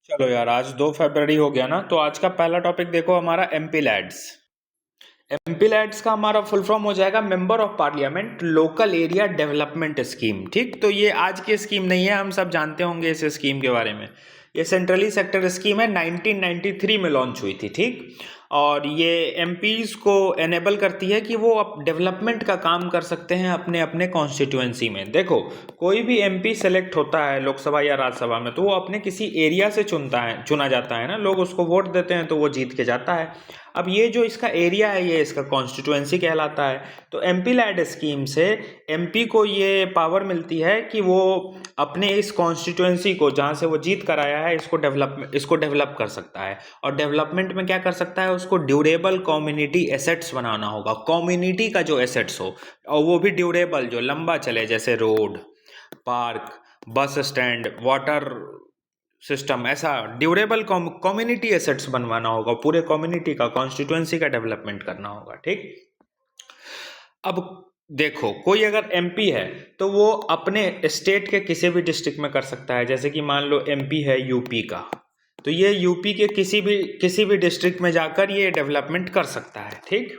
चलो यार, आज 2 फरवरी हो गया ना। तो आज का पहला टॉपिक देखो, हमारा एमपी लैड्स। एमपी लैड्स का हमारा फुल फॉर्म हो जाएगा member of parliament local area development scheme. ठीक, तो ये आज की स्कीम नहीं है, हम सब जानते होंगे इस स्कीम के बारे में। ये सेंट्रली सेक्टर स्कीम है, 1993 में लॉन्च हुई थी। ठीक, और ये एमपीज को एनेबल करती है कि वो अब डेवलपमेंट का काम कर सकते हैं अपने अपने कॉन्स्टिट्यूएंसी में। देखो, कोई भी एमपी सेलेक्ट होता है लोकसभा या राज्यसभा में, तो वो अपने किसी एरिया से चुना जाता है ना, लोग उसको वोट देते हैं तो वो जीत के जाता है। अब ये जो इसका एरिया है, ये इसका कॉन्स्टिट्यूएंसी कहलाता है। तो एमपी लैड स्कीम से एमपी को ये पावर मिलती है कि वो अपने इस कॉन्स्टिट्यूएंसी को, जहाँ से वो जीत कर आया है, इसको डेवलप कर सकता है। और डेवलपमेंट में क्या कर सकता है, उसको ड्यूरेबल कम्युनिटी एसेट्स बनाना होगा। कम्युनिटी का जो एसेट्स हो, और वो भी ड्यूरेबल, जो लंबा चले, जैसे road, park, bus stand, water system, ऐसा ड्यूरेबल कम्युनिटी एसेट्स बनवाना होगा। पूरे कम्युनिटी का, कॉन्स्टिट्यूएंसी का डेवलपमेंट करना होगा। ठीक, अब देखो, कोई अगर एमपी है तो वो अपने स्टेट के किसी भी डिस्ट्रिक्ट में कर सकता है। जैसे कि मान लो एमपी है यूपी का, तो ये यूपी के किसी भी डिस्ट्रिक्ट में जाकर ये डेवलपमेंट कर सकता है। ठीक,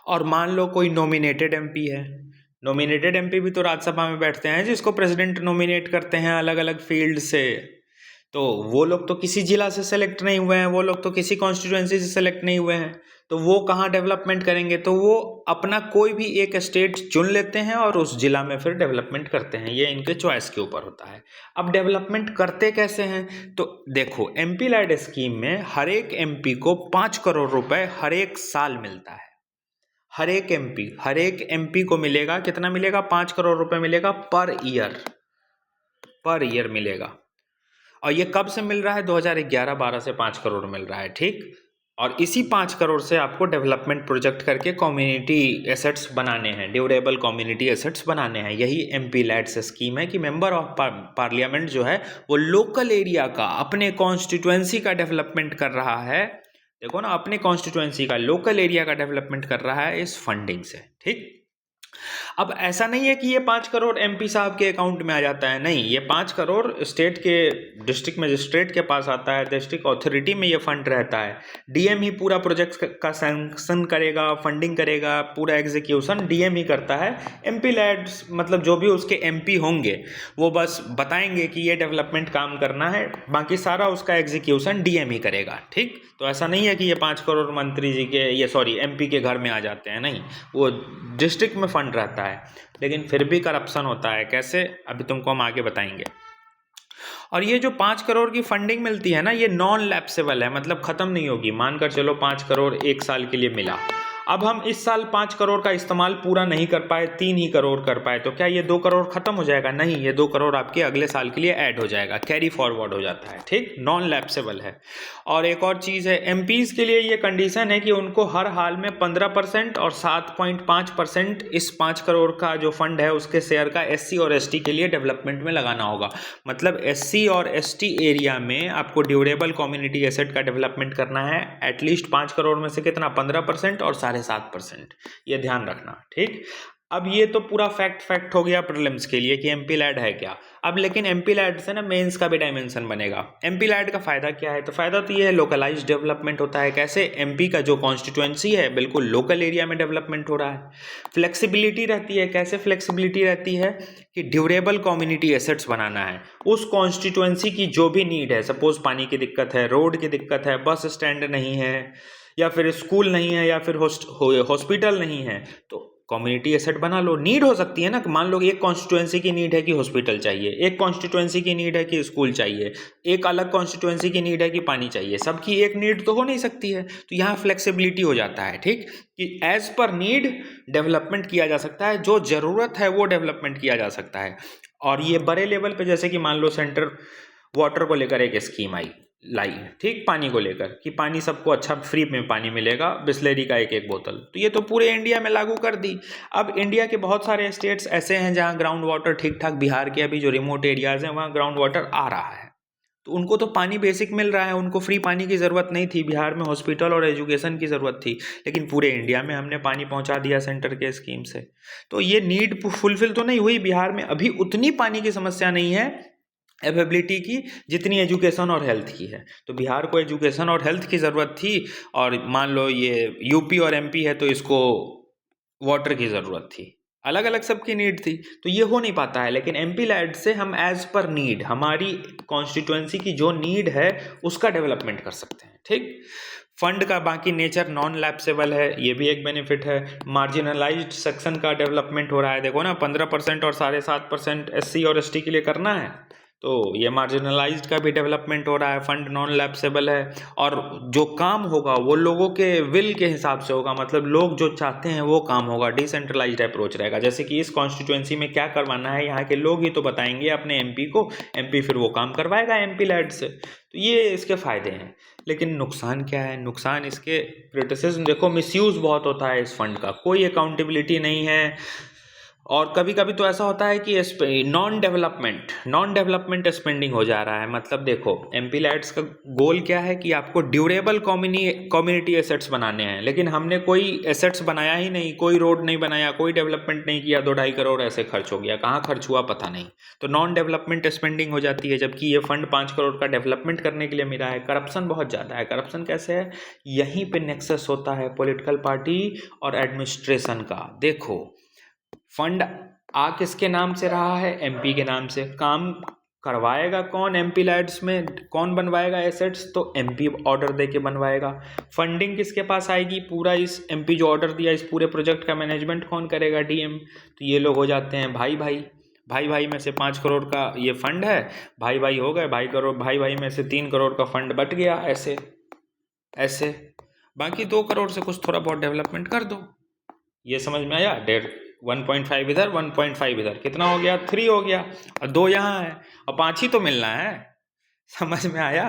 और मान लो कोई नॉमिनेटेड एमपी है। नॉमिनेटेड एमपी भी तो राज्यसभा में बैठते हैं, जिसको प्रेसिडेंट नॉमिनेट करते हैं अलग अलग फील्ड से। तो वो लोग तो किसी जिला से सेलेक्ट नहीं हुए हैं, वो लोग तो किसी कॉन्स्टिट्यूएंसी से सेलेक्ट नहीं हुए हैं। तो वो कहाँ डेवलपमेंट करेंगे, तो वो अपना कोई भी एक स्टेट चुन लेते हैं और उस जिला में फिर डेवलपमेंट करते हैं। ये इनके चॉइस के ऊपर होता है। अब डेवलपमेंट करते कैसे हैं, तो देखो, एमपी लैड स्कीम में हर एक एमपी को 5 करोड़ रुपए हर एक साल मिलता है। हर एक एमपी को मिलेगा, कितना मिलेगा, 5 करोड़ रुपए मिलेगा पर ईयर मिलेगा। और ये कब से मिल रहा है, 2011-12 से 5 करोड़ मिल रहा है। ठीक, और इसी 5 करोड़ से आपको डेवलपमेंट प्रोजेक्ट करके कम्युनिटी एसेट्स बनाने हैं, ड्यूरेबल कम्युनिटी एसेट्स बनाने हैं। यही एमपी लैड्स स्कीम है कि मेंबर ऑफ पार्लियामेंट जो है वो लोकल एरिया का, अपने कॉन्स्टिट्यूएंसी का डेवलपमेंट कर रहा है। देखो ना, अपने कॉन्स्टिट्यूएंसी का, लोकल एरिया का डेवलपमेंट कर रहा है इस फंडिंग से। ठीक, अब ऐसा नहीं है कि ये 5 करोड़ एमपी साहब के अकाउंट में आ जाता है, नहीं, ये 5 करोड़ स्टेट के डिस्ट्रिक्ट मजिस्ट्रेट के पास आता है, डिस्ट्रिक्ट अथॉरिटी में ये फंड रहता है। डीएम ही पूरा प्रोजेक्ट का सैंक्शन करेगा, फंडिंग करेगा, पूरा एग्जीक्यूशन डीएम ही करता है। एमपी लैड्स मतलब जो भी उसके एमपी होंगे वो बस बताएंगे कि ये डेवलपमेंट काम करना है, बाकी सारा उसका एग्जीक्यूशन डीएम ही करेगा। ठीक, तो ऐसा नहीं है कि ये 5 करोड़ मंत्री जी के, ये सॉरी एमपी के घर में आ जाते हैं, नहीं, वो डिस्ट्रिक्ट में फंड रहता है। लेकिन फिर भी करप्शन होता है। कैसे, अभी तुमको हम आगे बताएंगे। और ये जो 5 करोड़ की फंडिंग मिलती है ना, ये नॉन लैप्सेबल है, मतलब खत्म नहीं होगी। मानकर चलो 5 करोड़ एक साल के लिए मिला, अब हम इस साल 5 करोड़ का इस्तेमाल पूरा नहीं कर पाए, 3 ही करोड़ कर पाए, तो क्या ये 2 करोड़ खत्म हो जाएगा? नहीं, ये 2 करोड़ आपके अगले साल के लिए ऐड हो जाएगा, कैरी फॉरवर्ड हो जाता है। ठीक, नॉन लैप्सेबल है। और एक और चीज़ है, एमपीज़ के लिए ये कंडीशन है कि उनको हर हाल में 15% और 7.5% इस 5 करोड़ का जो फंड है उसके शेयर का एससी और एसटी के लिए डेवलपमेंट में लगाना होगा। मतलब एससी और एसटी एरिया में आपको ड्यूरेबल कम्युनिटी एसेट का डेवलपमेंट करना है। एटलीस्ट 5 करोड़ में से कितना, 15% और 7.5%, ये ध्यान रखना। ठीक, अब ये तो पूरा फैक्ट हो गया प्रीलिम्स के लिए कि एमपी लैड है क्या। अब लेकिन एमपी लैड से ना मेंस का भी डायमेंशन बनेगा। एमपी लैड का फायदा क्या है, तो फायदा तो ये है, लोकलाइज डेवलपमेंट होता है। कैसे, एमपी का जो कॉन्स्टिट्यूएंसी है बिल्कुल लोकल एरिया में डेवलपमेंट हो रहा है। फ्लेक्सिबिलिटी रहती है। कैसे फ्लेक्सिबिलिटी रहती है, कि ड्यूरेबल कम्युनिटी एसेट्स बनाना है। उस कॉन्स्टिट्यूएंसी की जो भी नीड है, सपोज पानी की दिक्कत है, रोड की दिक्कत है, बस स्टैंड नहीं है, या फिर स्कूल नहीं है, या फिर हॉस्पिटल नहीं है, तो कम्युनिटी एसेट बना लो। नीड हो सकती है ना, मान लो एक कॉन्स्टिट्यूएंसी की नीड है कि हॉस्पिटल चाहिए, एक कॉन्स्टिट्यूएंसी की नीड है कि स्कूल चाहिए, एक अलग कॉन्स्टिट्यूएंसी की नीड है कि पानी चाहिए। सबकी एक नीड तो हो नहीं सकती है, तो यहाँ फ्लेक्सिबिलिटी हो जाता है। ठीक, कि एज पर नीड डेवलपमेंट किया जा सकता है, जो ज़रूरत है वो डेवलपमेंट किया जा सकता है। और ये बड़े लेवल पे, जैसे कि मान लो सेंटर वाटर को लेकर एक स्कीम लाई है। ठीक, पानी को लेकर कि पानी सबको अच्छा फ्री में पानी मिलेगा, बिस्लेरी का एक एक बोतल, तो ये तो पूरे इंडिया में लागू कर दी। अब इंडिया के बहुत सारे स्टेट्स ऐसे हैं जहाँ ग्राउंड वाटर ठीक ठाक, बिहार के अभी जो रिमोट एरियाज हैं वहाँ ग्राउंड वाटर आ रहा है, तो उनको तो पानी बेसिक मिल रहा है, उनको फ्री पानी की ज़रूरत नहीं थी। बिहार में हॉस्पिटल और एजुकेशन की ज़रूरत थी, लेकिन पूरे इंडिया में हमने पानी पहुंचा दिया सेंटर के स्कीम से। तो ये नीड फुलफिल तो नहीं हुई, बिहार में अभी उतनी पानी की समस्या नहीं है एफेबिलिटी की जितनी एजुकेशन और हेल्थ की है। तो बिहार को एजुकेशन और हेल्थ की ज़रूरत थी, और मान लो ये यूपी और एमपी है तो इसको वाटर की ज़रूरत थी। अलग अलग सबकी नीड थी, तो ये हो नहीं पाता है। लेकिन एमपी लैड से हम एज पर नीड, हमारी कॉन्स्टिट्यूएंसी की जो नीड है उसका डेवलपमेंट कर सकते हैं। ठीक, फंड का बाकी नेचर नॉन लैप्सेबल है, ये भी एक बेनिफिट है। मार्जिनलाइज्ड सेक्शन का डेवलपमेंट हो रहा है, देखो ना 15% और 7.5% एससी और एसटी के लिए करना है, तो ये मार्जिनलाइज्ड का भी डेवलपमेंट हो रहा है। फंड नॉन लैप्सेबल है, और जो काम होगा वो लोगों के विल के हिसाब से होगा, मतलब लोग जो चाहते हैं वो काम होगा। डिसेंट्रलाइज्ड अप्रोच रहेगा, जैसे कि इस कॉन्स्टिट्यूएंसी में क्या करवाना है यहाँ के लोग ही तो बताएंगे अपने एमपी को, एमपी फिर वो काम करवाएगा एमपी लैड से। तो ये इसके फायदे हैं। लेकिन नुकसान क्या है? नुकसान इसके क्रिटिसिज्म देखो, मिसयूज बहुत होता है इस फंड का, कोई अकाउंटेबिलिटी नहीं है। और कभी कभी तो ऐसा होता है कि नॉन डेवलपमेंट स्पेंडिंग हो जा रहा है। मतलब देखो, एमपी लैड्स का गोल क्या है कि आपको ड्यूरेबल कम्युनिटी एसेट्स बनाने हैं, लेकिन हमने कोई एसेट्स बनाया ही नहीं, कोई रोड नहीं बनाया, कोई डेवलपमेंट नहीं किया, 2-2.5 करोड़ ऐसे खर्च हो गया, कहाँ खर्च हुआ पता नहीं। तो नॉन डेवलपमेंट स्पेंडिंग हो जाती है, जबकि ये फंड 5 करोड़ का डेवलपमेंट करने के लिए मिला है। करप्शन बहुत ज़्यादा है। करप्शन कैसे है? यहीं पे नेक्सस होता है पॉलिटिकल पार्टी और एडमिनिस्ट्रेशन का। देखो, फंड आ किसके नाम से रहा है? एमपी के नाम से। काम करवाएगा कौन? एमपी लैड्स में कौन बनवाएगा एसेट्स? तो एमपी ऑर्डर दे के बनवाएगा। फंडिंग किसके पास आएगी? पूरा इस एमपी जो ऑर्डर दिया, इस पूरे प्रोजेक्ट का मैनेजमेंट कौन करेगा? डीएम। तो ये लोग हो जाते हैं भाई भाई में से 5 करोड़ का ये फंड है, भाई हो गए, भाई में से 3 करोड़ का फंड बट गया, ऐसे बाकी 2 करोड़ से कुछ थोड़ा बहुत डेवलपमेंट कर दो। ये समझ में आया? 1.5 इधर, 1.5 इधर, कितना हो गया? 3 हो गया, और 2 यहाँ है, और 5 ही तो मिलना है। समझ में आया?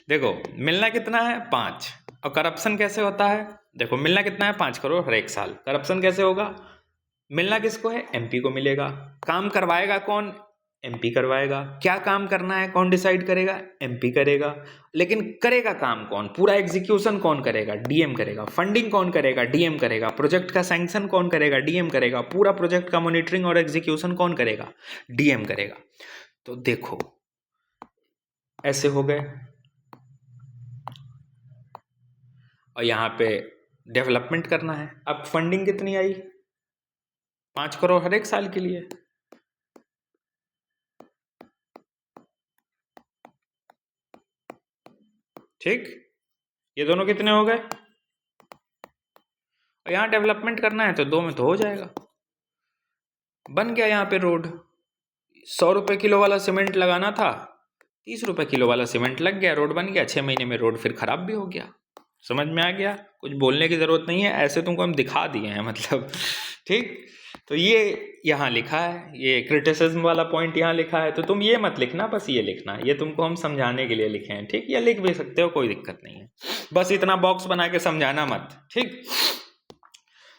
देखो, मिलना कितना है? 5। और करप्शन कैसे होता है? देखो, मिलना कितना है? 5 करोड़ हर एक साल। करप्शन कैसे होगा? मिलना किसको है? एमपी को मिलेगा। काम करवाएगा कौन? एमपी करवाएगा। क्या काम करना है कौन डिसाइड करेगा? एमपी करेगा। लेकिन करेगा काम कौन? पूरा एग्जीक्यूशन कौन करेगा? डीएम करेगा। फंडिंग कौन करेगा? डीएम करेगा। प्रोजेक्ट का सैंक्शन कौन करेगा? डीएम करेगा। पूरा प्रोजेक्ट का मॉनिटरिंग और एग्जीक्यूशन कौन करेगा? डीएम करेगा। तो देखो, ऐसे हो गए। और यहाँ पे डेवलपमेंट करना है। अब फंडिंग कितनी आई? 5 करोड़ हर एक साल के लिए। ठीक, ये दोनों कितने हो गए? और यहाँ डेवलपमेंट करना है तो 2 में तो हो जाएगा। बन गया यहाँ पे रोड। 100 रुपये किलो वाला सीमेंट लगाना था, 30 रुपये किलो वाला सीमेंट लग गया, रोड बन गया। 6 महीने में रोड फिर खराब भी हो गया। समझ में आ गया? कुछ बोलने की ज़रूरत नहीं है, ऐसे तुमको हम दिखा दिए हैं, मतलब। ठीक, तो ये यहाँ लिखा है, ये क्रिटिसिज्म वाला पॉइंट यहाँ लिखा है, तो तुम ये मत लिखना, बस ये लिखना, ये तुमको हम समझाने के लिए लिखे हैं। ठीक, ये लिख भी सकते हो, कोई दिक्कत नहीं है, बस इतना बॉक्स बना के समझाना मत। ठीक,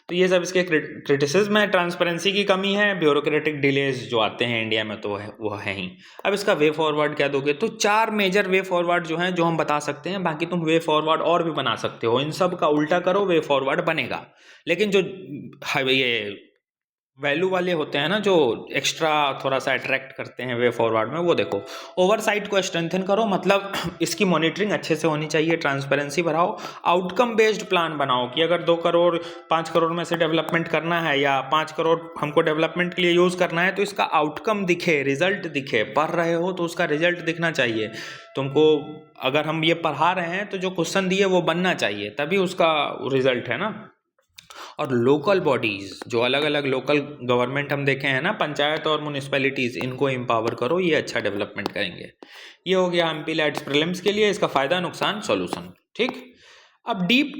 तो ये सब इसके क्रिटिसिज्म है। ट्रांसपेरेंसी की कमी है, ब्यूरोक्रेटिक डिलेज जो आते हैं इंडिया में, तो वो है ही। अब इसका वे फॉरवर्ड क्या दोगे? तो 4 मेजर वे फॉरवर्ड जो हैं, जो हम बता सकते हैं। बाकी तुम वे फॉरवर्ड और भी बना सकते हो, इन सब का उल्टा करो, वे फॉरवर्ड बनेगा। लेकिन जो ये वैल्यू वाले होते हैं ना, जो एक्स्ट्रा थोड़ा सा अट्रैक्ट करते हैं वे फॉरवर्ड में, वो देखो। ओवरसाइट को स्ट्रेंथन करो, मतलब इसकी मॉनिटरिंग अच्छे से होनी चाहिए, ट्रांसपेरेंसी बढ़ाओ। आउटकम बेस्ड प्लान बनाओ कि अगर 2 करोड़ 5 करोड़ में से डेवलपमेंट करना है, या 5 करोड़ हमको डेवलपमेंट के लिए यूज़ करना है, तो इसका आउटकम दिखे, रिजल्ट दिखे। पढ़ रहे हो तो उसका रिजल्ट दिखना चाहिए तुमको। अगर हम ये पढ़ा रहे हैं तो जो क्वेश्चन दिए वो बनना चाहिए, तभी उसका रिजल्ट है ना। और लोकल बॉडीज़, जो अलग अलग लोकल गवर्नमेंट हम देखे हैं ना, पंचायत और म्यूनिसिपैलिटीज़, इनको एम्पावर करो, ये अच्छा डेवलपमेंट करेंगे। ये हो गया एमपी लैड्स प्रीलिम्स के लिए, इसका फ़ायदा नुकसान सॉल्यूशन। ठीक, अब डीप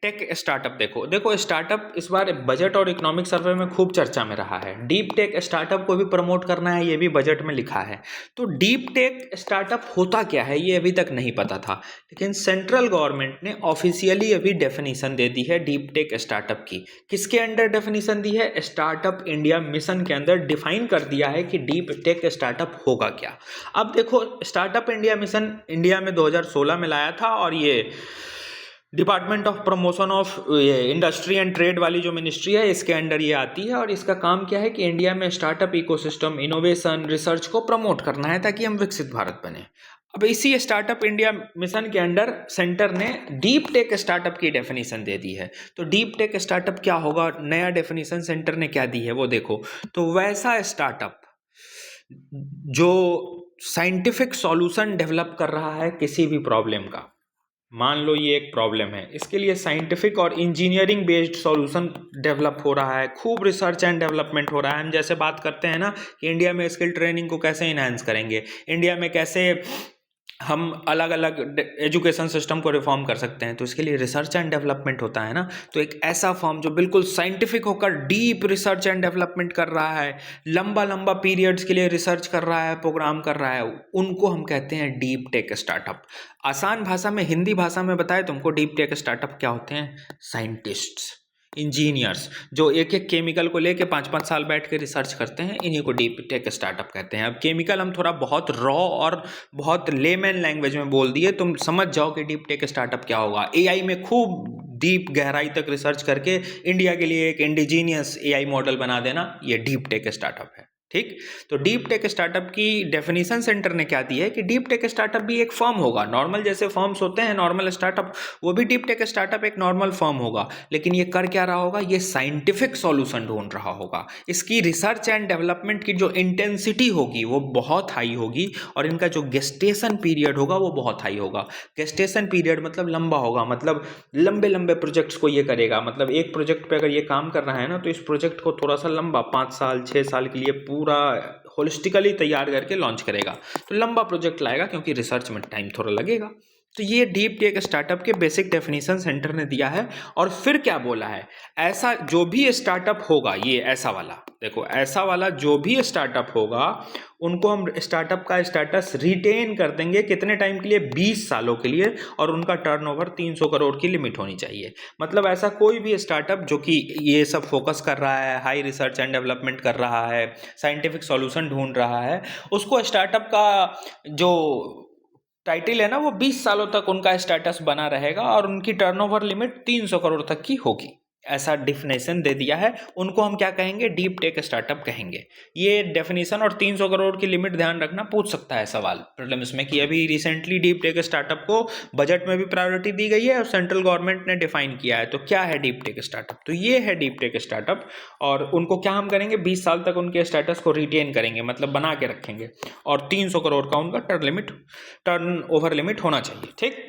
टेक स्टार्टअप देखो स्टार्टअप इस बार बजट और इकोनॉमिक सर्वे में खूब चर्चा में रहा है। डीप टेक स्टार्टअप को भी प्रमोट करना है, ये भी बजट में लिखा है। तो डीप टेक स्टार्टअप होता क्या है, ये अभी तक नहीं पता था, लेकिन सेंट्रल गवर्नमेंट ने ऑफिशियली अभी डेफिनेशन दे दी है डीप टेक स्टार्टअप की। किसके अंडर डेफिनेशन दी है? स्टार्टअप इंडिया मिशन के अंदर डिफाइन कर दिया है कि डीप टेक स्टार्टअप होगा क्या। अब देखो, स्टार्टअप इंडिया मिशन इंडिया में 2016 में लाया था, और ये department of promotion of industry and trade वाली जो मिनिस्ट्री है इसके अंडर ये आती है, और इसका काम क्या है कि इंडिया में स्टार्टअप इकोसिस्टम, इनोवेशन, रिसर्च को प्रमोट करना है ताकि हम विकसित भारत बने। अब इसी स्टार्टअप इंडिया मिशन के अंडर सेंटर ने डीप टेक स्टार्टअप की डेफिनेशन दे दी है। तो डीप टेक स्टार्टअप क्या होगा, नया डेफिनेशन सेंटर ने क्या दी है वो देखो। तो वैसा स्टार्टअप जो साइंटिफिक सॉल्यूशन डेवलप कर रहा है किसी भी प्रॉब्लम का, मान लो ये एक प्रॉब्लम है, इसके लिए साइंटिफिक और इंजीनियरिंग बेस्ड सॉल्यूशन डेवलप हो रहा है, खूब रिसर्च एंड डेवलपमेंट हो रहा है। हम जैसे बात करते हैं ना कि इंडिया में स्किल ट्रेनिंग को कैसे इन्हांस करेंगे, इंडिया में कैसे हम अलग अलग एजुकेशन सिस्टम को रिफॉर्म कर सकते हैं, तो इसके लिए रिसर्च एंड डेवलपमेंट होता है ना। तो एक ऐसा फॉर्म जो बिल्कुल साइंटिफिक होकर डीप रिसर्च एंड डेवलपमेंट कर रहा है, लंबा लंबा पीरियड्स के लिए रिसर्च कर रहा है, प्रोग्राम कर रहा है, उनको हम कहते हैं डीप टेक स्टार्टअप। आसान भाषा में, हिंदी भाषा में बताए तुमको, डीप टेक स्टार्टअप क्या होते हैं? साइंटिस्ट्स, इंजीनियर्स जो एक एक केमिकल को लेके 5-5 साल बैठ के रिसर्च करते हैं, इन्हीं को डीप टेक स्टार्टअप कहते हैं। अब केमिकल हम थोड़ा बहुत रॉ और बहुत लेमैन लैंग्वेज में बोल दिए, तुम समझ जाओ कि डीप टेक स्टार्टअप क्या होगा। एआई में खूब डीप गहराई तक रिसर्च करके इंडिया के लिए एक इंडिजीनियस एआई मॉडल बना देना, ये डीप टेक स्टार्टअप है। ठीक, तो डीप टेक स्टार्टअप की डेफिनेशन सेंटर ने क्या दी है कि डीप टेक स्टार्टअप भी एक फर्म होगा, नॉर्मल जैसे फर्म्स होते हैं नॉर्मल स्टार्टअप, वो भी डीप टेक स्टार्टअप एक नॉर्मल फर्म होगा, लेकिन ये कर क्या रहा होगा, ये साइंटिफिक सॉल्यूशन ढूंढ रहा होगा। इसकी रिसर्च एंड डेवलपमेंट की जो इंटेंसिटी होगी वो बहुत हाई होगी, और इनका जो गेस्टेशन पीरियड होगा वो बहुत हाई होगा। गेस्टेशन पीरियड मतलब लंबा होगा, मतलब लंबे लंबे प्रोजेक्ट्स को ये करेगा, मतलब एक प्रोजेक्ट पे अगर ये काम कर रहा है ना, तो इस प्रोजेक्ट को थोड़ा सा लंबा 5 साल 6 साल के लिए पूरा होलिस्टिकली तैयार करके लॉन्च करेगा। तो लंबा प्रोजेक्ट लाएगा क्योंकि रिसर्च में टाइम थोड़ा लगेगा। तो ये डीप टेक स्टार्टअप के बेसिक डेफिनेशन सेंटर ने दिया है। और फिर क्या बोला है, ऐसा जो भी स्टार्टअप होगा, ये ऐसा वाला देखो, ऐसा वाला जो भी स्टार्टअप होगा उनको हम स्टार्टअप का स्टेटस रिटेन कर देंगे कितने टाइम के लिए, 20 सालों के लिए, और उनका टर्नओवर 300 करोड़ की लिमिट होनी चाहिए। मतलब ऐसा कोई भी स्टार्टअप जो कि ये सब फोकस कर रहा है, हाई रिसर्च एंड डेवलपमेंट कर रहा है, साइंटिफिक सॉल्यूशन ढूंढ रहा है, उसको स्टार्टअप का जो टाइटल है ना, वो 20 सालों तक उनका स्टेटस बना रहेगा और उनकी टर्नओवर लिमिट 300 करोड़ तक की होगी। ऐसा डेफिनेशन दे दिया है, उनको हम क्या कहेंगे, डीप टेक स्टार्टअप कहेंगे। ये डेफिनेशन और 300 करोड़ की लिमिट ध्यान रखना, पूछ सकता है सवाल प्रीलिम्स में कि अभी रिसेंटली डीप टेक स्टार्टअप को बजट में भी प्रायोरिटी दी गई है और सेंट्रल गवर्नमेंट ने डिफाइन किया है, तो क्या है डीप टेक स्टार्टअप, तो ये है डीप टेक स्टार्टअप। और उनको क्या हम करेंगे, 20 साल तक उनके स्टेटस को रिटेन करेंगे, मतलब बना के रखेंगे, और 300 करोड़ का उनका टर्न ओवर लिमिट होना चाहिए। ठीक,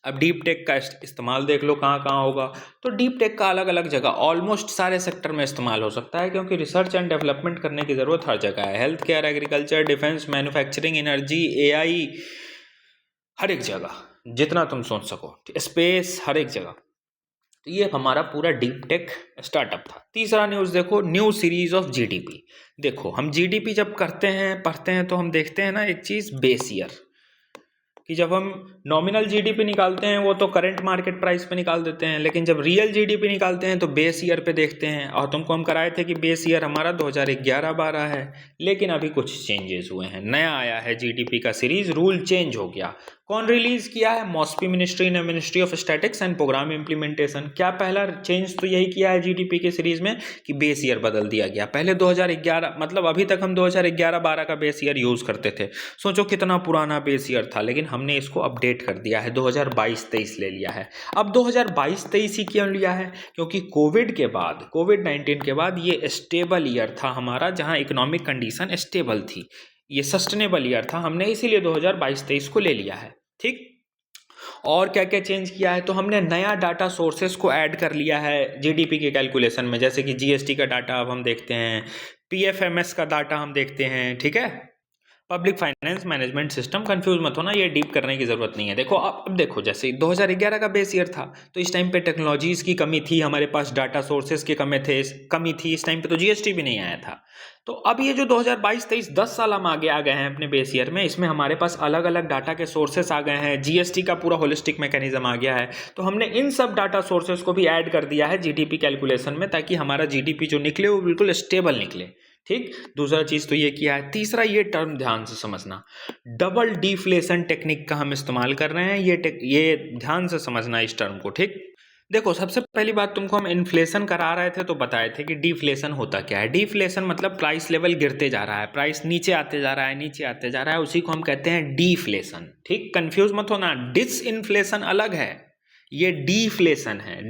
अब डीप टेक का इस्तेमाल देख लो कहाँ कहाँ होगा। तो डीप टेक का अलग अलग जगह, ऑलमोस्ट सारे सेक्टर में इस्तेमाल हो सकता है, क्योंकि रिसर्च एंड डेवलपमेंट करने की ज़रूरत हर जगह है। Health care, agriculture, defence, manufacturing, energy, AI, हर एक जगह जितना तुम सोच सको, स्पेस, हर एक जगह। तो ये हमारा पूरा डीप टेक स्टार्टअप था। तीसरा न्यूज़ देखो, न्यू सीरीज ऑफ जीडीपी। देखो हम जीडीपी जब करते हैं, पढ़ते हैं, तो हम देखते हैं ना एक चीज़, बेस ईयर, कि जब हम नॉमिनल जीडीपी निकालते हैं वो तो करंट मार्केट प्राइस पे निकाल देते हैं, लेकिन जब रियल जीडीपी निकालते हैं तो बेस ईयर पे देखते हैं। और तुमको हम कराए थे कि बेस ईयर हमारा 2011-12 है, लेकिन अभी कुछ चेंजेस हुए हैं, नया आया है जीडीपी का सीरीज, रूल चेंज हो गया। कौन रिलीज किया है, मॉस्पी मिनिस्ट्री ने, ministry of statistics and programme implementation. क्या पहला चेंज तो यही किया है जीडीपी के सीरीज में कि बेस ईयर बदल दिया गया। पहले 2011, मतलब अभी तक हम 2011-12 का बेस ईयर यूज करते थे, सोचो कितना पुराना बेस ईयर था, लेकिन हमने इसको अपडेट कर दिया है, 2022-23 ले लिया है। अब 2022-23 ही क्यों लिया है, क्योंकि कोविड-19 के बाद ये स्टेबल ईयर था हमारा, जहां इकोनॉमिक कंडीशन स्टेबल थी, ये सस्टेनेबल ईयर था, हमने इसीलिए 2022-23 को ले लिया है। ठीक, और क्या क्या चेंज किया है, तो हमने नया डाटा सोर्सेस को ऐड कर लिया है जीडीपी के कैलकुलेशन में, जैसे कि जीएसटी का डाटा अब हम देखते हैं, पीएफएमएस का डाटा हम देखते हैं। ठीक है, public finance management system, confuse मत होना, ये डीप करने की जरूरत नहीं है। देखो अब देखो, जैसे 2011 का बेस ईयर था, तो इस टाइम पे टेक्नोलॉजीज की कमी थी, हमारे पास डाटा सोर्सेज की कमी थी, इस टाइम पे तो जीएसटी भी नहीं आया था। तो अब ये जो 2022-23 10 साल हम आगे आ गए हैं अपने बेस ईयर में, इसमें हमारे पास अलग अलग डाटा के सोर्सेस आ गए हैं, जीएसटी का पूरा होलिस्टिक मैकेनिज्म आ गया है, तो हमने इन सब डाटा सोर्सेस को भी ऐड कर दिया है जीडीपी कैलकुलेशन में, ताकि हमारा जीडीपी जो निकले वो बिल्कुल स्टेबल निकले। ठीक, दूसरा चीज तो ये किया है। तीसरा ये टर्म ध्यान से समझना, डबल डिफ्लेशन टेक्निक का हम इस्तेमाल कर रहे हैं, ये ध्यान से समझना इस टर्म को। ठीक, देखो सबसे पहली बात तुमको हम इन्फ्लेशन करा रहे थे तो बताए थे कि डिफ्लेशन होता क्या है। डिफ्लेशन मतलब प्राइस लेवल गिरते जा रहा है, प्राइस नीचे आते जा रहा है, नीचे आते जा रहा है, उसी को हम कहते हैं डिफ्लेशन। ठीक, कंफ्यूज मत होना, डिसइन्फ्लेशन अलग है, ये डिफ्लेशन है,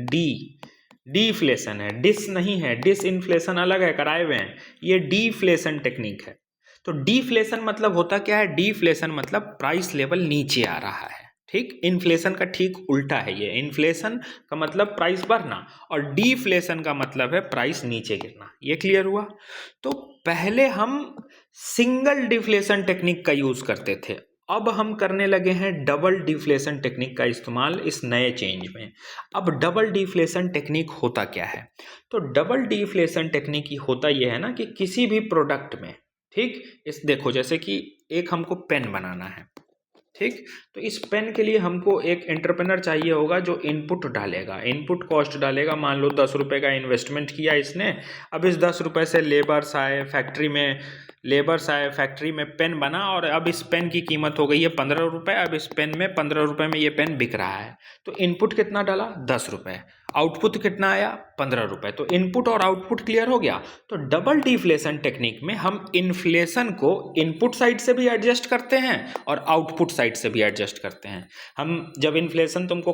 डिफ्लेशन है, डिस नहीं है, डिसइन्फ्लेशन अलग है, कराए हुए हैं, ये डिफ्लेशन टेक्निक है। तो डिफ्लेशन मतलब होता क्या है, डिफ्लेशन मतलब प्राइस लेवल नीचे आ रहा है। ठीक, इन्फ्लेशन का ठीक उल्टा है ये, इन्फ्लेशन का मतलब प्राइस बढ़ना और डिफ्लेशन का मतलब है प्राइस नीचे गिरना। ये क्लियर हुआ। तो पहले हम सिंगल डिफ्लेशन टेक्निक का यूज करते थे, अब हम करने लगे हैं डबल डिफ्लेशन टेक्निक का इस्तेमाल इस नए चेंज में। अब डबल डिफ्लेशन टेक्निक होता क्या है, तो डबल डिफ्लेशन टेक्निक होता यह है ना कि किसी भी प्रोडक्ट में, ठीक, इस देखो जैसे कि एक हमको पेन बनाना है, ठीक, तो इस पेन के लिए हमको एक एंटरप्रेनर चाहिए होगा जो इनपुट डालेगा, इनपुट कॉस्ट डालेगा। मान लो 10 रुपये का इन्वेस्टमेंट किया इसने, अब इस 10 रुपये से लेबर्स आए फैक्ट्री में पेन बना और अब इस पेन की कीमत हो गई है 15 रुपये। अब इस पेन में 15 रुपये में ये पेन बिक रहा है, तो इनपुट कितना डाला, 10 रुपये, आउटपुट कितना आया, 15 रुपये। तो इनपुट और आउटपुट क्लियर हो गया। तो डबल डिफ्लेशन टेक्निक में हम इन्फ्लेशन को इनपुट साइड से भी एडजस्ट करते हैं और आउटपुट साइड से भी एडजस्ट करते हैं। हम जब इन्फ्लेशन तुमको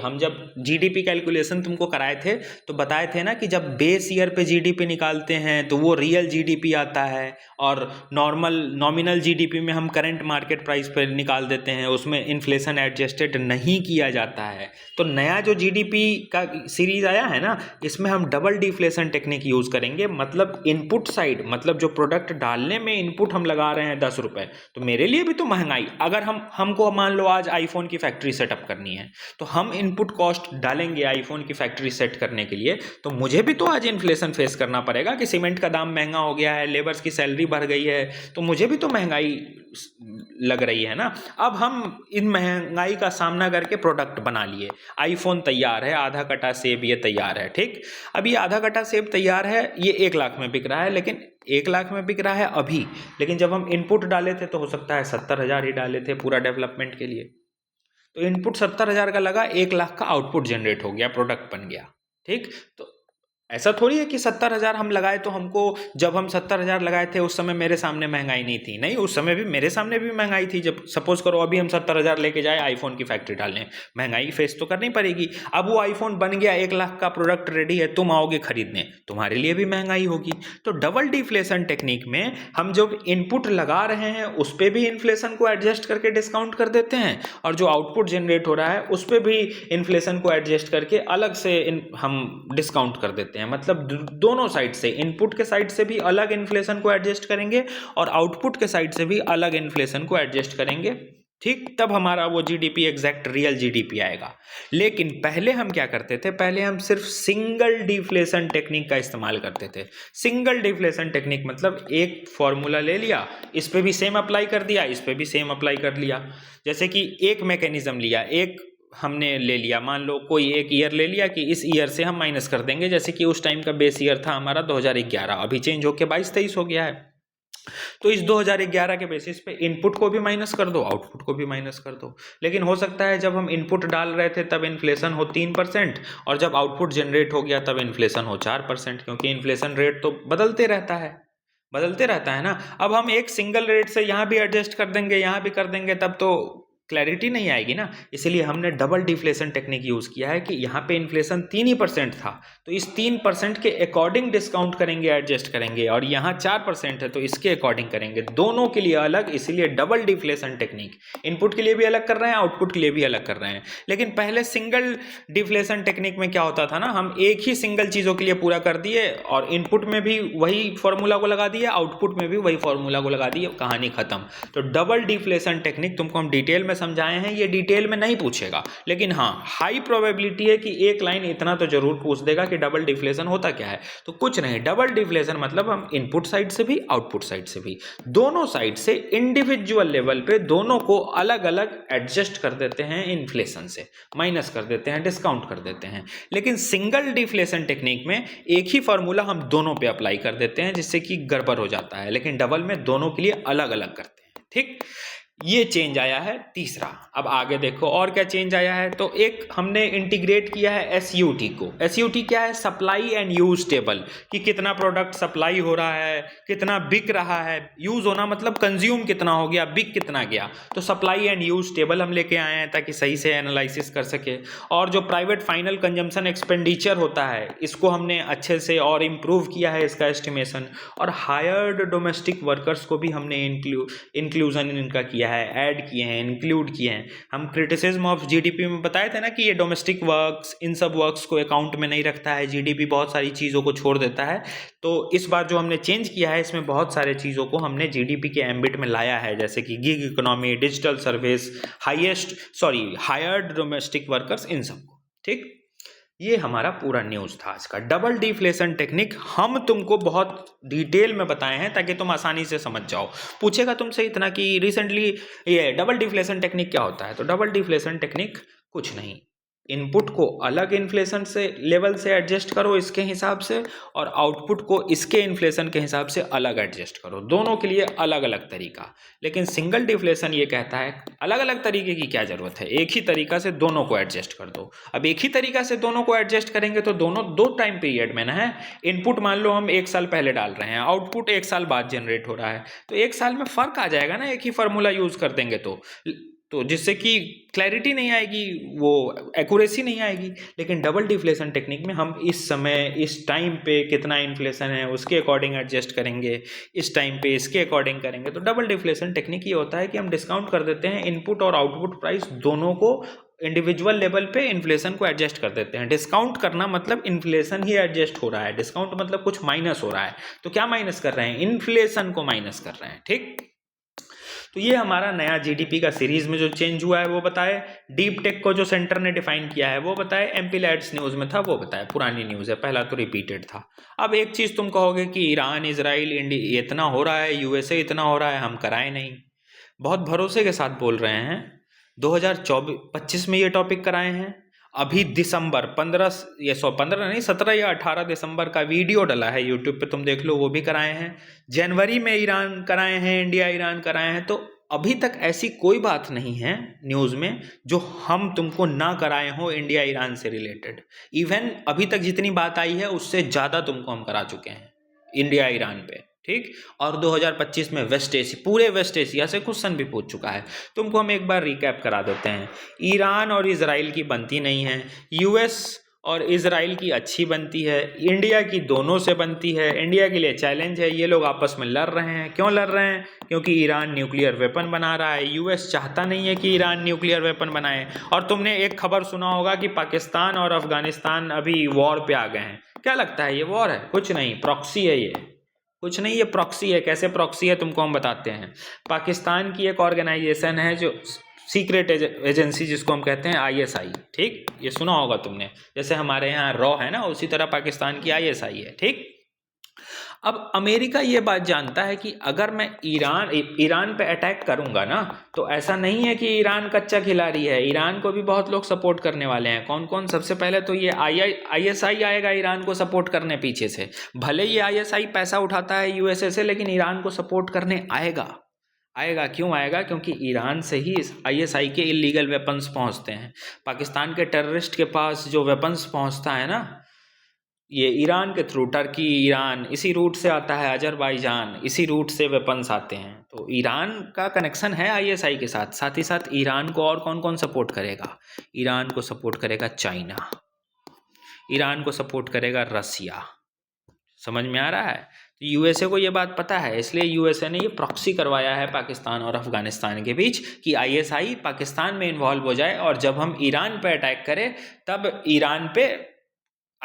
हम जब जीडीपी कैलकुलेशन तुमको कराए थे तो बताए थे ना कि जब बेस ईयर पे जीडीपी निकालते हैं तो वो रियल जीडीपी आता है और नॉमिनल जीडीपी में हम करंट मार्केट प्राइस पर निकाल देते हैं, उसमें इन्फ्लेशन एडजस्टेड नहीं किया जाता है। तो नया जो जीडीपी का सीरीज आया है ना, इसमें हम डबल डिफ्लेशन टेक्निक यूज करेंगे। मतलब इनपुट साइड, मतलब जो प्रोडक्ट डालने में इनपुट हम लगा रहे हैं 10 रुपये, तो मेरे लिए भी तो महंगाई। अगर हमको मान लो आज आईफोन की फैक्ट्री सेटअप करनी है तो हम इनपुट कॉस्ट डालेंगे आईफोन की फैक्ट्री सेट करने के लिए, तो मुझे भी तो आज इन्फ्लेशन फेस करना पड़ेगा कि सीमेंट का दाम महंगा हो गया है, लेबर्स की सैलरी बढ़ गई है, तो मुझे भी तो महंगाई लग रही है ना। अब हम इन महंगाई का सामना करके प्रोडक्ट बना लिए, आईफोन तैयार है, आधा कटा सेब ये तैयार है। ठीक, अब ये आधा कटा सेब तैयार है, ये 1 लाख में बिक रहा है, लेकिन 1 लाख में बिक रहा है अभी, लेकिन जब हम इनपुट डाले थे तो हो सकता है 70,000 ही डाले थे पूरा डेवलपमेंट के लिए। तो इनपुट 70,000 का लगा, 1 लाख का आउटपुट जनरेट हो गया, प्रोडक्ट बन गया। ठीक, तो ऐसा थोड़ी है कि 70,000 हम लगाए तो हमको, जब हम 70,000 लगाए थे उस समय मेरे सामने महंगाई नहीं थी। नहीं, उस समय भी मेरे सामने भी महंगाई थी। जब सपोज करो अभी हम 70,000 लेके जाए आईफोन की फैक्ट्री डालने, महंगाई फेस तो करनी पड़ेगी। अब वो आईफोन बन गया, 1 लाख का प्रोडक्ट रेडी है, तुम आओगे खरीदने, तुम्हारे लिए भी महंगाई होगी। तो डबल डिफ्लेशन टेक्निक में हम जो इनपुट लगा रहे हैं उस पर भी इन्फ्लेशन को एडजस्ट करके डिस्काउंट कर देते हैं, और जो आउटपुट जनरेट हो रहा है उस पर भी इन्फ्लेशन को एडजस्ट करके अलग से हम डिस्काउंट कर देते हैं। मतलब दोनों साइड से, इनपुट के साइड से भी अलग इन्फ्लेशन को एडजस्ट करेंगे और आउटपुट के साइड से भी अलग इन्फ्लेशन को एडजस्ट करेंगे। ठीक, तब हमारा वो जीडीपी एग्जैक्ट रियल जीडीपी आएगा। लेकिन पहले हम क्या करते थे, पहले हम सिर्फ सिंगल डिफ्लेशन टेक्निक का इस्तेमाल करते थे। सिंगल डिफ्लेशन टेक्निक मतलब एक फॉर्मूला ले लिया, इस पे भी सेम अप्लाई कर दिया, इस पे भी सेम अप्लाई कर लिया। जैसे कि एक मैकेनिज्म लिया, एक हमने ले लिया, मान लो कोई एक ईयर ले लिया कि इस ईयर से हम माइनस कर देंगे, जैसे कि उस टाइम का बेस ईयर था हमारा 2011, अभी चेंज होके 22-23 हो गया है। तो इस 2011 के बेसिस पे इनपुट को भी माइनस कर दो, आउटपुट को भी माइनस कर दो। लेकिन हो सकता है जब हम इनपुट डाल रहे थे तब इन्फ्लेशन हो 3% और जब आउटपुट जनरेट हो गया तब इन्फ्लेशन हो 4%, क्योंकि इन्फ्लेशन रेट तो बदलते रहता है ना। अब हम एक सिंगल रेट से यहाँ भी एडजस्ट कर देंगे, यहाँ भी कर देंगे, तब तो क्लैरिटी नहीं आएगी ना। इसलिए हमने डबल डिफ्लेशन टेक्निक यूज़ किया है कि यहाँ पे इन्फ्लेशन 3% था, तो इस 3% के अकॉर्डिंग डिस्काउंट करेंगे, एडजस्ट करेंगे, और यहाँ 4% है तो इसके अकॉर्डिंग करेंगे, दोनों के लिए अलग। इसीलिए डबल डिफ्लेशन टेक्निक, इनपुट के लिए भी अलग कर रहे हैं, आउटपुट के लिए भी अलग कर रहे हैं। लेकिन पहले सिंगल डिफ्लेशन टेक्निक में क्या होता था ना, हम एक ही सिंगल चीज़ों के लिए पूरा कर दिए और इनपुट में भी वही फॉर्मूला को लगा दिया, आउटपुट में भी वही फॉर्मूला को लगा दिए, कहानी खत्म। तो डबल डिफ्लेशन टेक्निक तुमको हम डिटेल में समझाए हैं ये डिटेल में नहीं पूछेगा, लेकिन हाँ हाई प्रोबेबिलिटी है कि एक लाइन इतना तो जरूर पूछ देगा कि डबल डिफ्लेशन होता क्या है। तो कुछ नहीं, डबल डिफ्लेशन मतलब हम इनपुट साइड से भी आउटपुट साइड से भी दोनों साइड से इंडिविजुअल लेवल पे दोनों को अलग अलग एडजस्ट कर देते हैं, इन्फ्लेशन से माइनस कर देते हैं, डिस्काउंट कर देते हैं। लेकिन सिंगल डिफ्लेशन टेक्निक में एक ही फॉर्मूला हम दोनों पे अप्लाई कर देते हैं जिससे कि गड़बड़ हो जाता है, लेकिन डबल में दोनों के लिए अलग अलग करते हैं। ठीक, ये चेंज आया है तीसरा। अब आगे देखो और क्या चेंज आया है। तो एक हमने इंटीग्रेट किया है SUT को। SUT क्या है? सप्लाई एंड यूज टेबल, कि कितना प्रोडक्ट सप्लाई हो रहा है, कितना बिक रहा है, यूज होना मतलब कंज्यूम कितना हो गया, बिक कितना गया। तो सप्लाई एंड यूज टेबल हम लेके आए हैं ताकि सही से एनालिसिस कर सके। और जो प्राइवेट फाइनल कंजम्पशन एक्सपेंडिचर होता है इसको हमने अच्छे से और इम्प्रूव किया है इसका एस्टिमेशन। और हायर्ड डोमेस्टिक वर्कर्स को भी हमने इंक्लूजन इनका किया है, ऐड किए हैं, इंक्लूड किए हैं। हम क्रिटिसिज्म ऑफ जीडीपी में बताए थे ना कि ये डोमेस्टिक वर्क्स, इन सब वर्क्स को अकाउंट में नहीं रखता है, जीडीपी बहुत सारी चीज़ों को छोड़ देता है। तो इस बार जो हमने चेंज किया है इसमें बहुत सारे चीज़ों को हमने जीडीपी के एम्बिट में लाया है, जैसे कि gig economy, digital service, hired domestic workers, इन सबको। ठीक, ये हमारा पूरा न्यूज़ था आज का। डबल डिफ्लेशन टेक्निक हम तुमको बहुत डिटेल में बताए हैं ताकि तुम आसानी से समझ जाओ। पूछेगा तुमसे इतना कि रिसेंटली ये डबल डिफ्लेशन टेक्निक क्या होता है, तो डबल डिफ्लेशन टेक्निक कुछ नहीं, इनपुट को अलग इन्फ्लेशन से लेवल से एडजस्ट करो इसके हिसाब से, और आउटपुट को इसके इन्फ्लेशन के हिसाब से अलग एडजस्ट करो, दोनों के लिए अलग अलग तरीका। लेकिन सिंगल डिफ्लेशन ये कहता है अलग अलग तरीके की क्या ज़रूरत है, एक ही तरीका से दोनों को एडजस्ट कर दो। अब एक ही तरीका से दोनों को एडजस्ट करेंगे तो दोनों दो टाइम पीरियड में ना है। इनपुट मान लो हम 1 साल पहले डाल रहे हैं, आउटपुट 1 साल बाद जनरेट हो रहा है, तो 1 साल में फ़र्क आ जाएगा ना, एक ही फार्मूला यूज़ कर देंगे तो जिससे कि क्लैरिटी नहीं आएगी, वो एक्यूरेसी नहीं आएगी। लेकिन डबल डिफ्लेशन टेक्निक में हम इस समय इस टाइम पे कितना इन्फ्लेशन है उसके अकॉर्डिंग एडजस्ट करेंगे, इस टाइम पे इसके अकॉर्डिंग करेंगे। तो डबल डिफ्लेशन टेक्निक ये होता है कि हम डिस्काउंट कर देते हैं इनपुट और आउटपुट प्राइस दोनों को, इंडिविजुअल लेवल पे इन्फ्लेशन को एडजस्ट कर देते हैं। डिस्काउंट करना मतलब इन्फ्लेशन ही एडजस्ट हो रहा है, डिस्काउंट मतलब कुछ माइनस हो रहा है। तो क्या माइनस कर रहे हैं? इन्फ्लेशन को माइनस कर रहे हैं। ठीक, तो ये हमारा नया जीडीपी का सीरीज में जो चेंज हुआ है वो बताए। डीप टेक को जो सेंटर ने डिफाइन किया है वो बताए, एमपी लैड्स न्यूज़ में था वो बताए, पुरानी न्यूज़ है, पहला तो रिपीटेड था। अब एक चीज़ तुम कहोगे कि ईरान, इजराइल, इंडिया इतना हो रहा है, यूएसए इतना हो रहा है, हम कराए नहीं। बहुत भरोसे के साथ बोल रहे हैं, 2024-25 में ये टॉपिक कराए हैं। अभी दिसंबर 17 या 18 दिसंबर का वीडियो डला है यूट्यूब पे, तुम देख लो, वो भी कराए हैं। जनवरी में ईरान कराए हैं, इंडिया ईरान कराए हैं। तो अभी तक ऐसी कोई बात नहीं है न्यूज़ में जो हम तुमको ना कराए हो इंडिया ईरान से रिलेटेड। इवन अभी तक जितनी बात आई है उससे ज़्यादा तुमको हम करा चुके हैं इंडिया ईरान पे। ठीक, और 2025 में पूरे वेस्ट एशिया से क्वेश्चन भी पूछ चुका है। तुमको हम एक बार रिकैप करा देते हैं। ईरान और इजराइल की बनती नहीं है, यूएस और इजराइल की अच्छी बनती है, इंडिया की दोनों से बनती है। इंडिया के लिए चैलेंज है, ये लोग आपस में लड़ रहे हैं। क्यों लड़ रहे हैं? क्योंकि ईरान न्यूक्लियर वेपन बना रहा है, यूएस चाहता नहीं है कि ईरान न्यूक्लियर वेपन बनाए। और तुमने एक खबर सुना होगा कि पाकिस्तान और अफगानिस्तान अभी वॉर पे आ गए हैं। क्या लगता है ये वॉर है? कुछ नहीं, प्रॉक्सी है ये, कुछ नहीं, ये प्रॉक्सी है। कैसे प्रॉक्सी है तुमको हम बताते हैं। पाकिस्तान की एक ऑर्गेनाइजेशन है जो सीक्रेट एजेंसी जिसको हम कहते हैं ISI। ठीक, ये सुना होगा तुमने, जैसे हमारे यहाँ रॉ है ना, उसी तरह पाकिस्तान की ISI है। ठीक, अब अमेरिका ये बात जानता है कि अगर मैं ईरान पे अटैक करूंगा ना, तो ऐसा नहीं है कि ईरान कच्चा खिलाड़ी है, ईरान को भी बहुत लोग सपोर्ट करने वाले हैं। कौन कौन? सबसे पहले तो ये ISI आएगा ईरान को सपोर्ट करने पीछे से। भले ये ISI पैसा उठाता है USA से, लेकिन ईरान को सपोर्ट करने आएगा। क्यों आएगा? क्योंकि ईरान से ही ISI के इलीगल वेपन्स पहुंचते हैं। पाकिस्तान के टेररिस्ट के पास जो वेपन्स पहुंचता है ना, ये ईरान के थ्रू, टर्की, ईरान, इसी रूट से आता है, अजरबैजान, इसी रूट से वेपन्स आते हैं। तो ईरान का कनेक्शन है ISI के साथ। साथ ही साथ ईरान को और कौन कौन सपोर्ट करेगा? ईरान को सपोर्ट करेगा चाइना, ईरान को सपोर्ट करेगा रसिया। समझ में आ रहा है? तो USA को ये बात पता है, इसलिए USA ने ये प्रॉक्सी करवाया है पाकिस्तान और अफगानिस्तान के बीच कि ISI पाकिस्तान में इन्वॉल्व हो जाए, और जब हम ईरान पे अटैक करें तब ईरान पे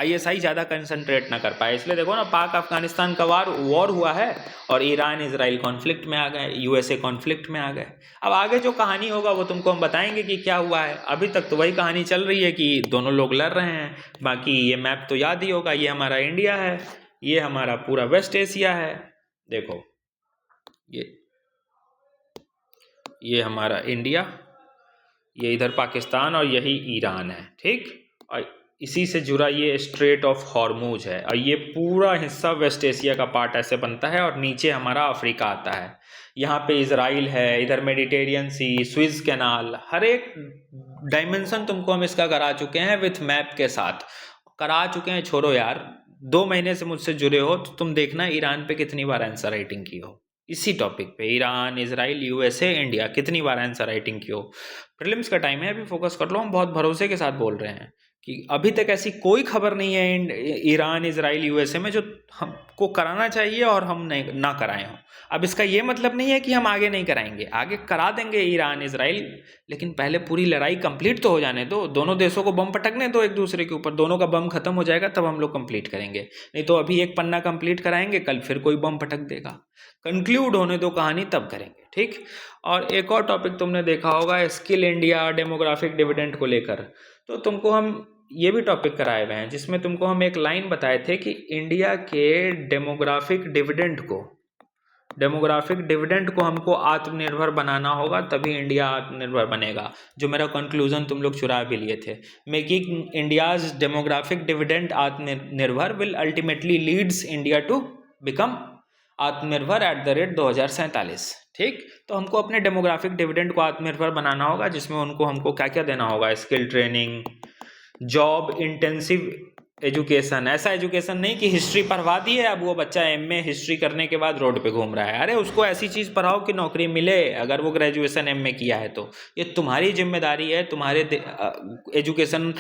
ISI ज़्यादा कंसंट्रेट ना कर पाए। इसलिए देखो ना, पाक अफगानिस्तान का वॉर हुआ है और ईरान इजराइल कॉन्फ्लिक्ट में आ गए, USA कॉन्फ्लिक्ट में आ गए। अब आगे जो कहानी होगा वो तुमको हम बताएंगे कि क्या हुआ है। अभी तक तो वही कहानी चल रही है कि दोनों लोग लड़ रहे हैं। बाकी ये मैप तो याद ही होगा, ये हमारा इंडिया है, ये हमारा पूरा वेस्ट एशिया है। देखो ये हमारा इंडिया, ये इधर पाकिस्तान और यही ईरान है, ठीक। और इसी से जुड़ा ये स्ट्रेट ऑफ हॉर्मूज है और ये पूरा हिस्सा वेस्ट एशिया का पार्ट ऐसे बनता है और नीचे हमारा अफ्रीका आता है। यहाँ पे इजराइल है, इधर मेडिटेरियन सी, स्विस कैनाल, हर एक डायमेंशन तुमको हम इसका करा चुके हैं विथ मैप के साथ करा चुके हैं। छोड़ो यार, 2 महीने से मुझसे जुड़े हो तो तुम देखना ईरान पे कितनी बार आंसर राइटिंग की हो, इसी टॉपिक पे, ईरान, इजराइल, USA, इंडिया, कितनी बार आंसर राइटिंग की हो। प्रीलिम्स का टाइम है, अभी फोकस कर लो। हम बहुत भरोसे के साथ बोल रहे हैं कि अभी तक ऐसी कोई खबर नहीं है ईरान, इजराइल, USA में जो हमको कराना चाहिए और हम नहीं ना कराए हों। अब इसका ये मतलब नहीं है कि हम आगे नहीं कराएंगे, आगे करा देंगे ईरान, इजराइल, लेकिन पहले पूरी लड़ाई कंप्लीट तो हो जाने दो। दोनों देशों को बम पटकने दो एक दूसरे के ऊपर, दोनों का बम खत्म हो जाएगा तब हम लोग कंप्लीट करेंगे। नहीं तो अभी एक पन्ना कंप्लीट कराएंगे, कल फिर कोई बम पटक देगा। कंक्लूड होने दो कहानी तब करेंगे, ठीक। और एक और टॉपिक तुमने देखा होगा, स्किल इंडिया, डेमोग्राफिक डिविडेंड को लेकर, तो तुमको हम ये भी टॉपिक कराए हुए हैं जिसमें तुमको हम एक लाइन बताए थे कि इंडिया के डेमोग्राफिक डिविडेंड को हमको आत्मनिर्भर बनाना होगा, तभी इंडिया आत्मनिर्भर बनेगा। जो मेरा कंक्लूजन तुम लोग चुरा भी लिए थे, making India's demographic dividend Atmanirbhar will ultimately leads India to become Atmanirbhar @ 2047, ठीक। तो हमको अपने डेमोग्राफिक डिविडेंड को आत्मनिर्भर बनाना होगा, जिसमें हमको क्या क्या देना होगा, skill training, job intensive education. ऐसा एजुकेशन नहीं कि हिस्ट्री पढ़वा दी है, अब वो बच्चा MA हिस्ट्री करने के बाद रोड पे घूम रहा है। अरे उसको ऐसी चीज़ पढ़ाओ कि नौकरी मिले, अगर वो ग्रेजुएशन MA किया है तो। ये तुम्हारी जिम्मेदारी है, तुम्हारे एजुकेशन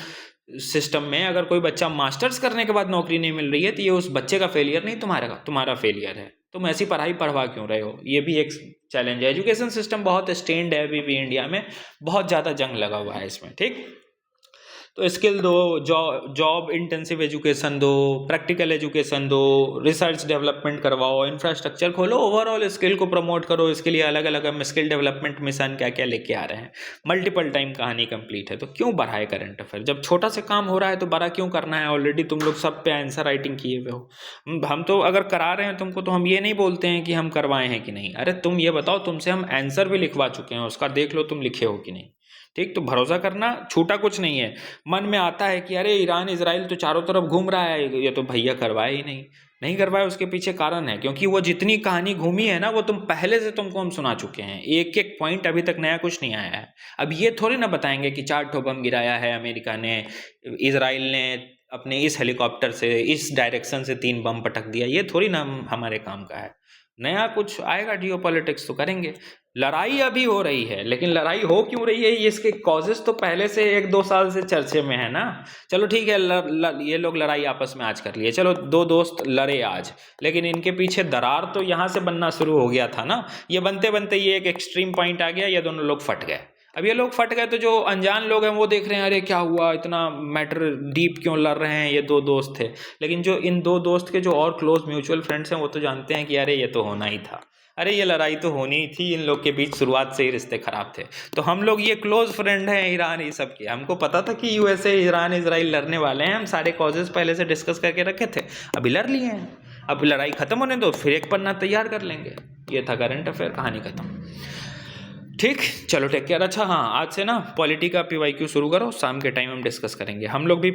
सिस्टम में अगर कोई बच्चा मास्टर्स करने के बाद नौकरी नहीं मिल रही है तो ये उस बच्चे का फेलियर नहीं, तुम्हारा फेलियर है। तुम ऐसी पढ़ाई पढ़वा क्यों रहे हो, ये भी एक चैलेंज है। एजुकेशन सिस्टम बहुत स्टेन्ड है अभी भी इंडिया में, बहुत ज़्यादा जंग लगा हुआ है इसमें, ठीक। तो स्किल दो, जॉब इंटेंसिव एजुकेशन दो, प्रैक्टिकल एजुकेशन दो, रिसर्च डेवलपमेंट करवाओ, इंफ्रास्ट्रक्चर खोलो, ओवरऑल स्किल को प्रमोट करो। इसके लिए अलग अलग हम स्किल डेवलपमेंट मिशन क्या क्या लेके आ रहे हैं। मल्टीपल टाइम कहानी कंप्लीट है, तो क्यों बढ़ाए करंट अफेयर, जब छोटा से काम हो रहा है तो बड़ा क्यों करना है। ऑलरेडी तुम लोग सब पे आंसर राइटिंग किए हुए हो। हम तो अगर करा रहे हैं तुमको तो हम ये नहीं बोलते हैं कि हम करवाए हैं कि नहीं। अरे तुम ये बताओ, तुमसे हम आंसर भी लिखवा चुके हैं, उसका देख लो तुम लिखे हो कि नहीं, ठीक। तो भरोसा करना, छूटा कुछ नहीं है। मन में आता है कि अरे ईरान इजराइल तो चारों तरफ घूम रहा है, ये तो भैया करवाए ही नहीं करवाए। उसके पीछे कारण है, क्योंकि वो जितनी कहानी घूमी है ना वो पहले से तुमको हम सुना चुके हैं, एक एक पॉइंट, अभी तक नया कुछ नहीं आया है। अब ये थोड़ी ना बताएंगे कि 4 ठो बम गिराया है अमेरिका ने, इजराइल ने अपने इस हेलीकॉप्टर से इस डायरेक्शन से 3 बम पटक दिया, ये थोड़ी ना हमारे काम का है। नया कुछ आएगा जियोपॉलिटिक्स तो करेंगे। लड़ाई अभी हो रही है, लेकिन लड़ाई हो क्यों रही है, इसके कॉजेस तो पहले से 1-2 साल से चर्चे में है ना। चलो ठीक है, ये लोग लड़ाई आपस में आज कर लिए, चलो 2 दोस्त लड़े आज, लेकिन इनके पीछे दरार तो यहाँ से बनना शुरू हो गया था ना। ये बनते बनते ये एक एक्सट्रीम पॉइंट आ गया, ये दोनों लोग फट गए। अब ये लोग फट गए तो जो अनजान लोग हैं वो देख रहे हैं, अरे क्या हुआ, इतना मैटर डीप क्यों लड़ रहे हैं, ये 2 दोस्त थे। लेकिन जो इन 2 दोस्त के जो और क्लोज म्यूचुअल फ्रेंड्स हैं वो तो जानते हैं कि अरे ये तो होना ही था, अरे ये लड़ाई तो होनी ही थी, इन लोग के बीच शुरुआत से ही रिश्ते खराब थे। तो हम लोग ये क्लोज फ्रेंड हैं ईरान, ये सब के, हमको पता था कि USA, ईरान, इजराइल लड़ने वाले हैं, हम सारे कॉजेज पहले से डिस्कस करके रखे थे, अभी लड़ लिए हैं। अब लड़ाई खत्म होने दो, फिर एक पन्ना तैयार कर लेंगे। ये था करंट अफेयर, कहानी खत्म, ठीक। चलो टेक केयर। अच्छा हाँ, आज से ना पॉलिटी का PYQ शुरू करो, शाम के टाइम हम डिस्कस करेंगे। हम लोग भी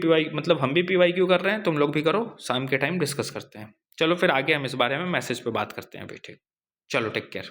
हम भी PYQ कर रहे हैं, तुम लोग भी करो, शाम के टाइम डिस्कस करते हैं। चलो फिर आगे हम इस बारे में मैसेज पे बात करते हैं भाई, ठीक। चलो टेक केयर।